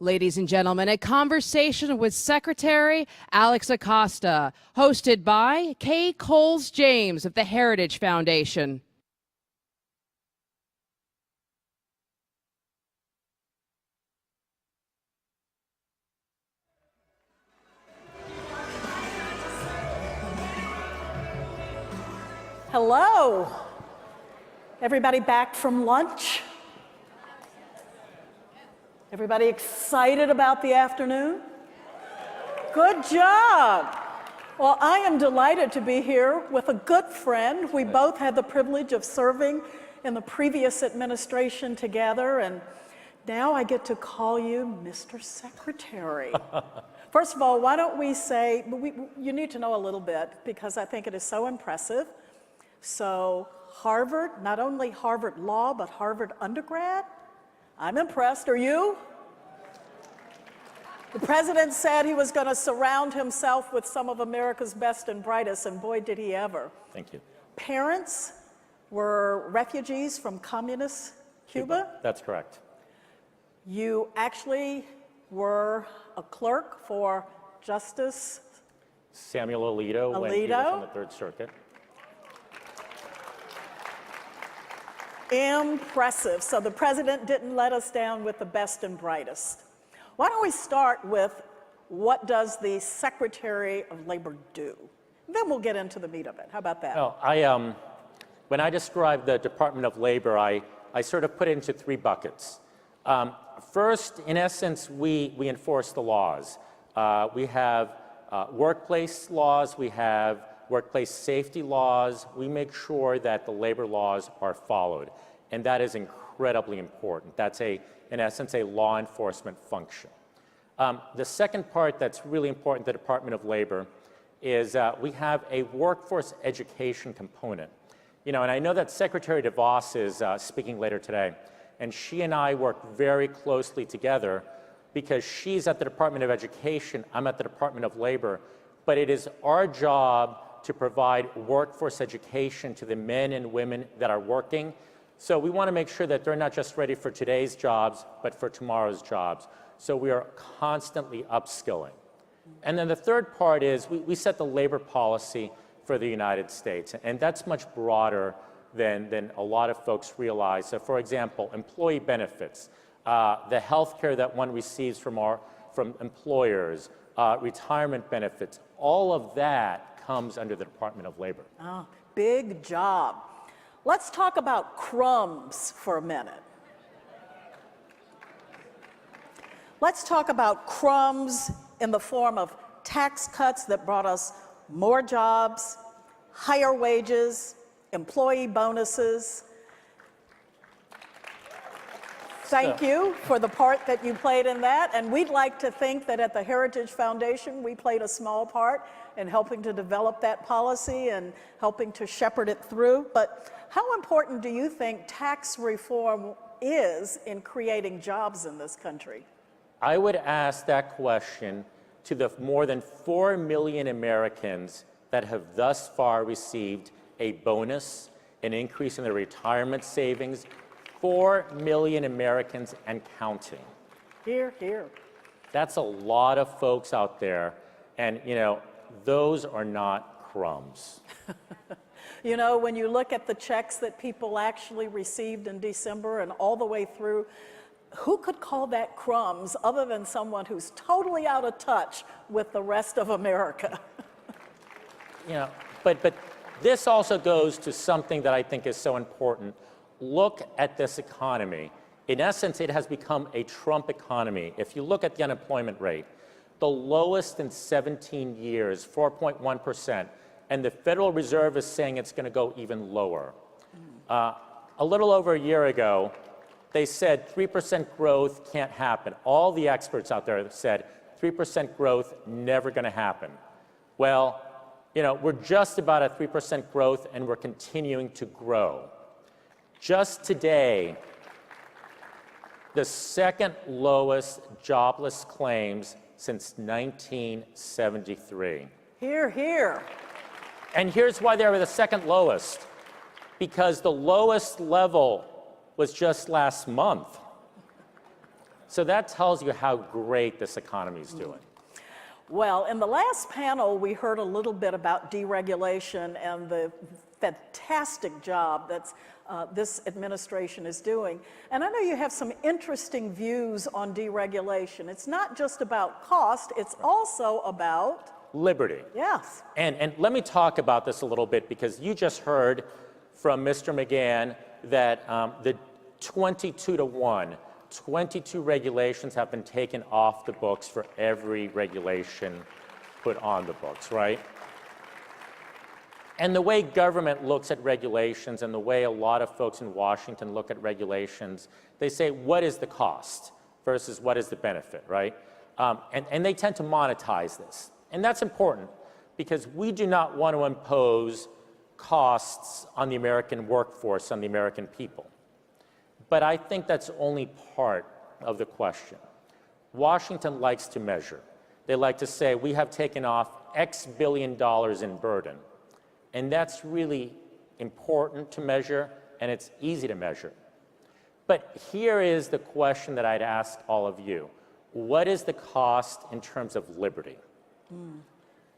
Ladies and gentlemen, a conversation with Secretary Alex Acosta, hosted by Kay Coles James of the Heritage Foundation. Hello. Everybody back from lunch? Everybody excited about the afternoon? Good job. Well, I am delighted to be here with a good friend. We both had the privilege of serving in the previous administration together, and now I get to call you Mr. Secretary. First of all, why don't we say, you need to know a little bit because I think it is so impressive. So Harvard, not only Harvard Law, but Harvard undergrad. I'm impressed. Are you? The president said he was going to surround himself with some of America's best and brightest, and boy, did he ever. Thank you. Parents were refugees from communist Cuba? That's correct. You actually were a clerk for Justice Samuel Alito when he was on the Third Circuit. Impressive. So the president didn't let us down with the best and brightest. Why don't we start with what does the Secretary of Labor do? Then we'll get into the meat of it. How about that? Well, when I describe the Department of Labor, I sort of put it into three buckets. First, in essence, we enforce the laws. We have workplace laws. We have workplace safety laws. We make sure that the labor laws are followed, and that is incredibly important. That's, in essence, a law enforcement function. The second part that's really important to the Department of Labor is we have a workforce education component. And I know that Secretary DeVos is speaking later today, and she and I work very closely together because she's at the Department of Education, I'm at the Department of Labor, but it is our job to provide workforce education to the men and women that are working. So we want to make sure that they're not just ready for today's jobs, but for tomorrow's jobs. So we are constantly upskilling. And then the third part is we set the labor policy for the United States, and that's much broader than a lot of folks realize. So for example, employee benefits, the health care that one receives from employers, retirement benefits, all of that comes under the Department of Labor. Oh, big job. Let's talk about crumbs for a minute. Let's talk about crumbs in the form of tax cuts that brought us more jobs, higher wages, employee bonuses. Thank you for the part that you played in that, and we'd like to think that at the Heritage Foundation we played a small part in helping to develop that policy and helping to shepherd it through. But how important do you think tax reform is in creating jobs in this country? I would ask that question to the more than 4 million Americans that have thus far received a bonus, an increase in their retirement savings. 4 million Americans and counting. Hear, hear. That's a lot of folks out there, and those are not crumbs. When you look at the checks that people actually received in December and all the way through, who could call that crumbs other than someone who's totally out of touch with the rest of America? But this also goes to something that I think is so important. Look at this economy. In essence, it has become a Trump economy. If you look at the unemployment rate, the lowest in 17 years, 4.1%, and the Federal Reserve is saying it's going to go even lower. A little over a year ago, they said 3% growth can't happen. All the experts out there said 3% growth never going to happen. Well, we're just about at 3% growth, and we're continuing to grow. Just today, the second lowest jobless claims since 1973. Hear, hear. And here's why they were the second lowest. Because the lowest level was just last month. So that tells you how great this economy is doing. Well, in the last panel, we heard a little bit about deregulation and the fantastic job that this administration is doing. And I know you have some interesting views on deregulation. It's not just about cost, it's also about Liberty. yes. And let me talk about this a little bit, because you just heard from Mr. McGann that the 22-to-1, 22 regulations have been taken off the books for every regulation put on the books, right? And the way government looks at regulations and the way a lot of folks in Washington look at regulations, they say, what is the cost versus what is the benefit, right? And they tend to monetize this. And that's important, because we do not want to impose costs on the American workforce, on the American people. But I think that's only part of the question. Washington likes to measure. They like to say, we have taken off X billion dollars in burden. And that's really important to measure, and it's easy to measure. But here is the question that I'd ask all of you. What is the cost in terms of liberty?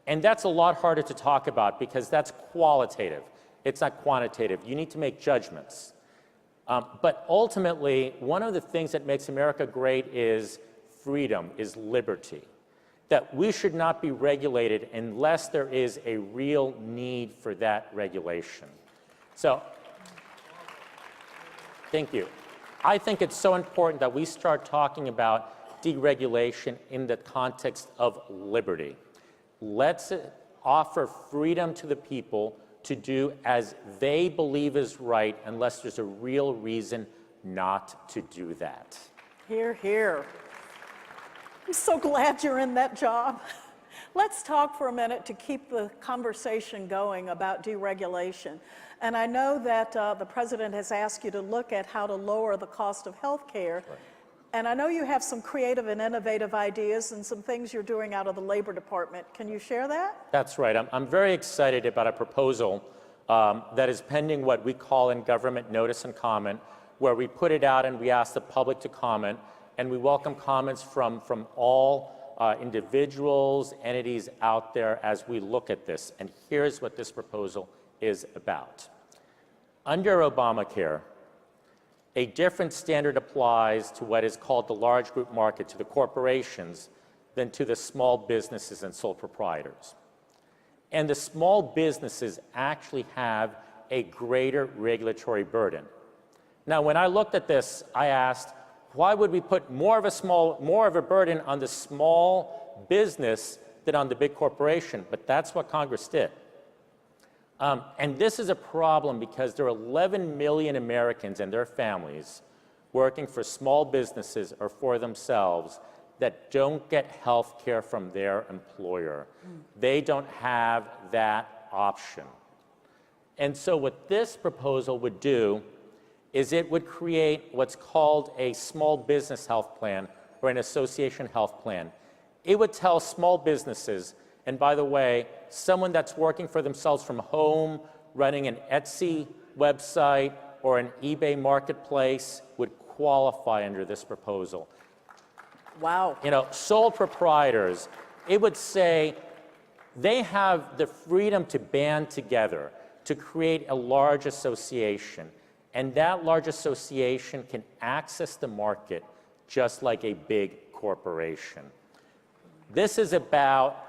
And that's a lot harder to talk about, because that's qualitative. It's not quantitative. You need to make judgments. But ultimately, one of the things that makes America great is freedom, is liberty. That we should not be regulated unless there is a real need for that regulation. So, thank you. I think it's so important that we start talking about deregulation in the context of liberty. Let's offer freedom to the people to do as they believe is right, unless there's a real reason not to do that. Hear, hear. I'm so glad you're in that job. Let's talk for a minute to keep the conversation going about deregulation. And I know that the president has asked you to look at how to lower the cost of health care. Right. And I know you have some creative and innovative ideas and some things you're doing out of the Labor Department. Can you share that? That's right. I'm very excited about a proposal that is pending what we call in government notice and comment, where we put it out and we ask the public to comment, and we welcome comments from all individuals, entities out there as we look at this. And here's what this proposal is about. Under Obamacare, a different standard applies to what is called the large group market, to the corporations, than to the small businesses and sole proprietors. And the small businesses actually have a greater regulatory burden. Now, when I looked at this, I asked, why would we put more of a burden on the small business than on the big corporation? But that's what Congress did. And this is a problem, because there are 11 million Americans and their families working for small businesses or for themselves that don't get health care from their employer. They don't have that option. And so what this proposal would do is it would create what's called a small business health plan, or an association health plan. It would tell small businesses, and by the way, someone that's working for themselves from home, running an Etsy website or an eBay marketplace, would qualify under this proposal. Wow. You know, sole proprietors, it would say they have the freedom to band together to create a large association, and that large association can access the market just like a big corporation. This is about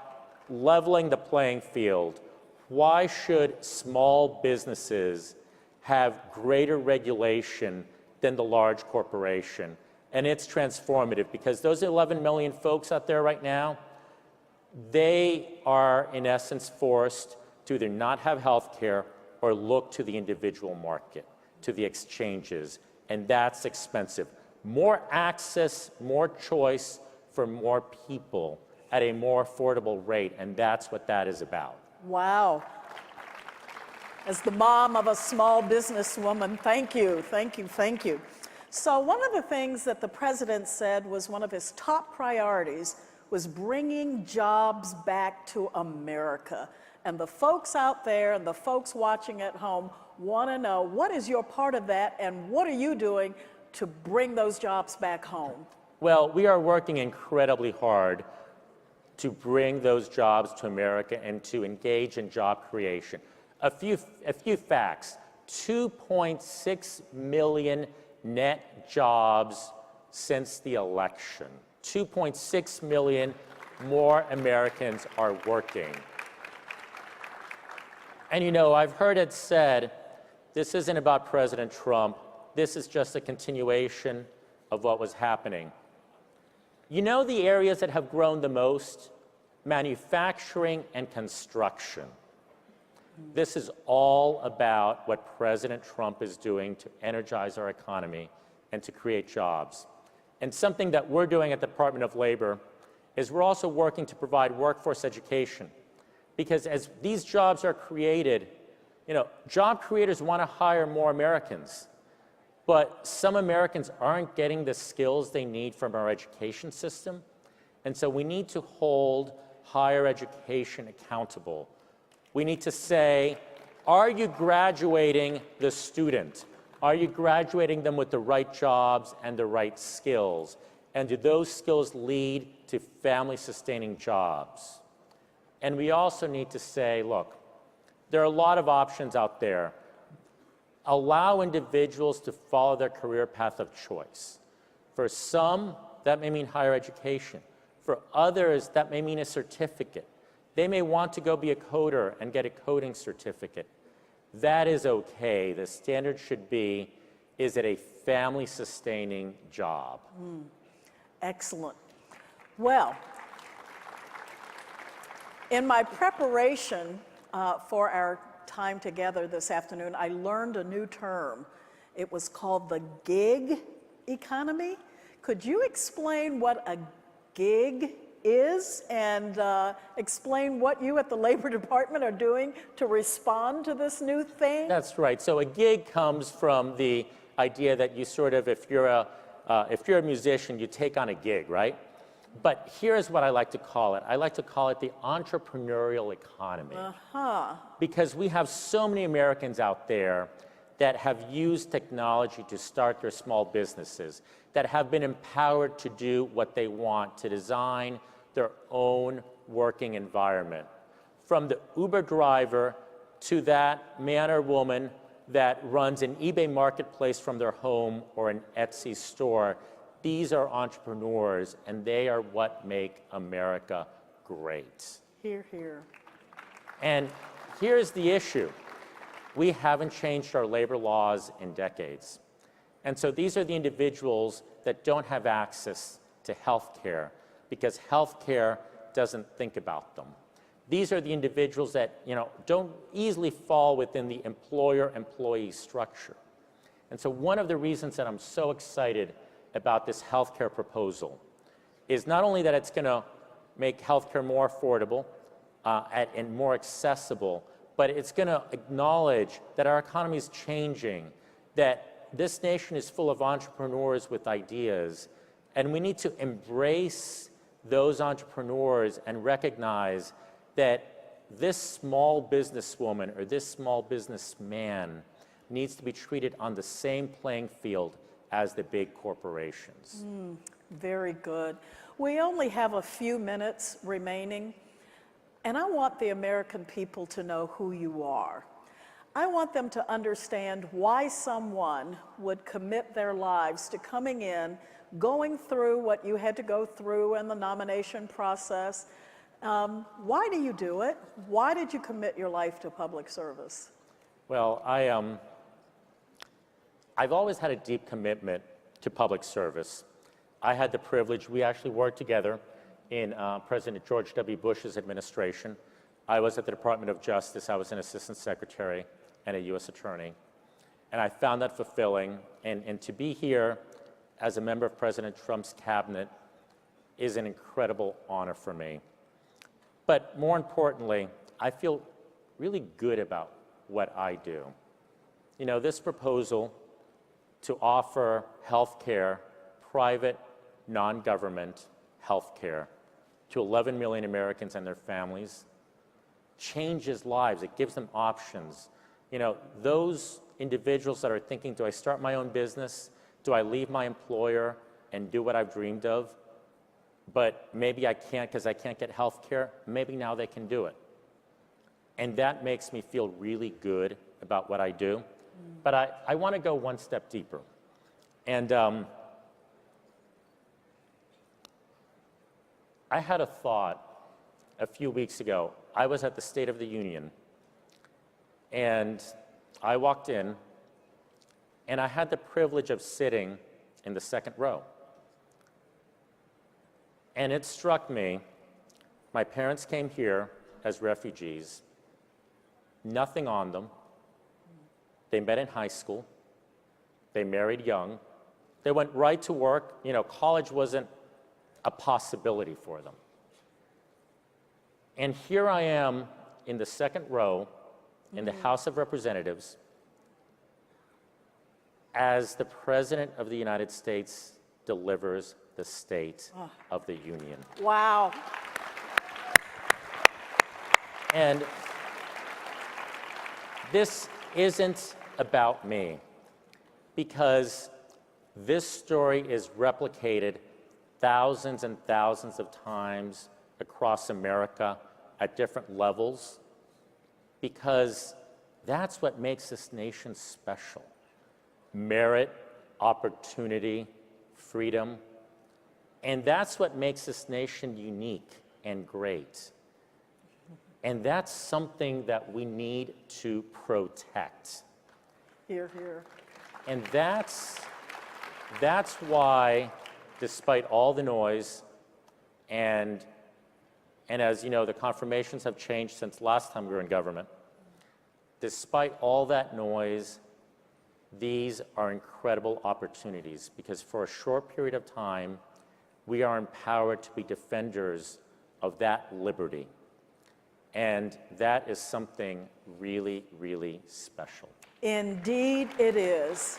leveling the playing field. Why should small businesses have greater regulation than the large corporation? And it's transformative, because those 11 million folks out there right now, they are in essence forced to either not have health care or look to the individual market, to the exchanges, and that's expensive. More access, more choice for more people at a more affordable rate, and that's what that is about. Wow. As the mom of a small businesswoman, thank you, thank you, thank you. So one of the things that the president said was one of his top priorities was bringing jobs back to America. And the folks out there and the folks watching at home want to know, what is your part of that, and what are you doing to bring those jobs back home? Well, we are working incredibly hard to bring those jobs to America and to engage in job creation. A few facts. 2.6 million net jobs since the election. 2.6 million more Americans are working. And you know, I've heard it said, this isn't about President Trump, this is just a continuation of what was happening. You know the areas that have grown the most? Manufacturing and construction. This is all about what President Trump is doing to energize our economy and to create jobs. And something that we're doing at the Department of Labor is we're also working to provide workforce education. Because as these jobs are created, you know, job creators want to hire more Americans. But some Americans aren't getting the skills they need from our education system. And so we need to hold higher education accountable. We need to say, are you graduating the student? Are you graduating them with the right jobs and the right skills? And do those skills lead to family-sustaining jobs? And we also need to say, look, there are a lot of options out there. Allow individuals to follow their career path of choice. For some, that may mean higher education. For others, that may mean a certificate. They may want to go be a coder and get a coding certificate. That is okay. The standard should be, is it a family-sustaining job? Excellent. Well, in my preparation for our time together this afternoon, I learned a new term. It was called the gig economy. Could you explain what a gig is and explain what you at the Labor Department are doing to respond to this new thing? That's right. So a gig comes from the idea that you sort of, if you're a musician, you take on a gig, right? But here's what I like to call it. I like to call it the entrepreneurial economy. Because we have so many Americans out there that have used technology to start their small businesses, that have been empowered to do what they want, to design their own working environment. From the Uber driver to that man or woman that runs an eBay marketplace from their home or an Etsy store, these are entrepreneurs, and they are what make America great. Hear, hear. And here's the issue. We haven't changed our labor laws in decades. And so these are the individuals that don't have access to health care because health care doesn't think about them. These are the individuals that, you know, don't easily fall within the employer-employee structure. And so one of the reasons that I'm so excited about this healthcare proposal is not only that it's going to make healthcare more affordable and more accessible, but it's going to acknowledge that our economy is changing, that this nation is full of entrepreneurs with ideas, and we need to embrace those entrepreneurs and recognize that this small businesswoman or this small businessman needs to be treated on the same playing field as the big corporations. Very good. We only have a few minutes remaining, and I want the American people to know who you are. I want them to understand why someone would commit their lives to coming in, going through what you had to go through in the nomination process. Why do you do it? Why did you commit your life to public service? Well, I've always had a deep commitment to public service. I had the privilege, we actually worked together in President George W. Bush's administration. I was at the Department of Justice, I was an assistant secretary and a U.S. attorney. And I found that fulfilling, and to be here as a member of President Trump's cabinet is an incredible honor for me. But more importantly, I feel really good about what I do. You know, this proposal to offer health care, private, non-government health care to 11 million Americans and their families changes lives. It gives them options. You know, those individuals that are thinking, do I start my own business? Do I leave my employer? and do what I've dreamed of, but maybe I can't because I can't get health care. Maybe now they can do it. And that makes me feel really good about what I do. But I want to go one step deeper. And I had a thought a few weeks ago. I was at the State of the Union, and I walked in, and I had the privilege of sitting in the second row. And it struck me, my parents came here as refugees, nothing on them. They met in high school. They married young. They went right to work. You know, college wasn't a possibility for them. And here I am in the second row in the House of Representatives as the President of the United States delivers the State of the Union. Wow. And this isn't about me, because this story is replicated thousands and thousands of times across America at different levels, because that's what makes this nation special. Merit, opportunity, freedom. And that's what makes this nation unique and great. And that's something that we need to protect. Hear, hear. And that's why, despite all the noise, and as you know, the confirmations have changed since last time we were in government, despite all that noise, these are incredible opportunities, because for a short period of time, we are empowered to be defenders of that liberty. And that is something really, really special. Indeed it is.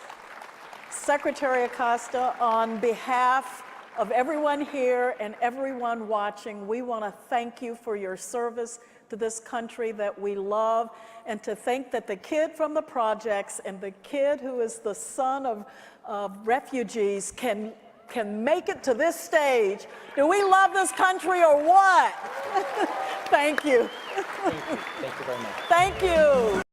Secretary Acosta, on behalf of everyone here and everyone watching, we want to thank you for your service to this country that we love, and to think that the kid from the projects and the kid who is the son of refugees can make it to this stage. Do we love this country or what? Thank you. Thank you. Thank you very much. Thank you.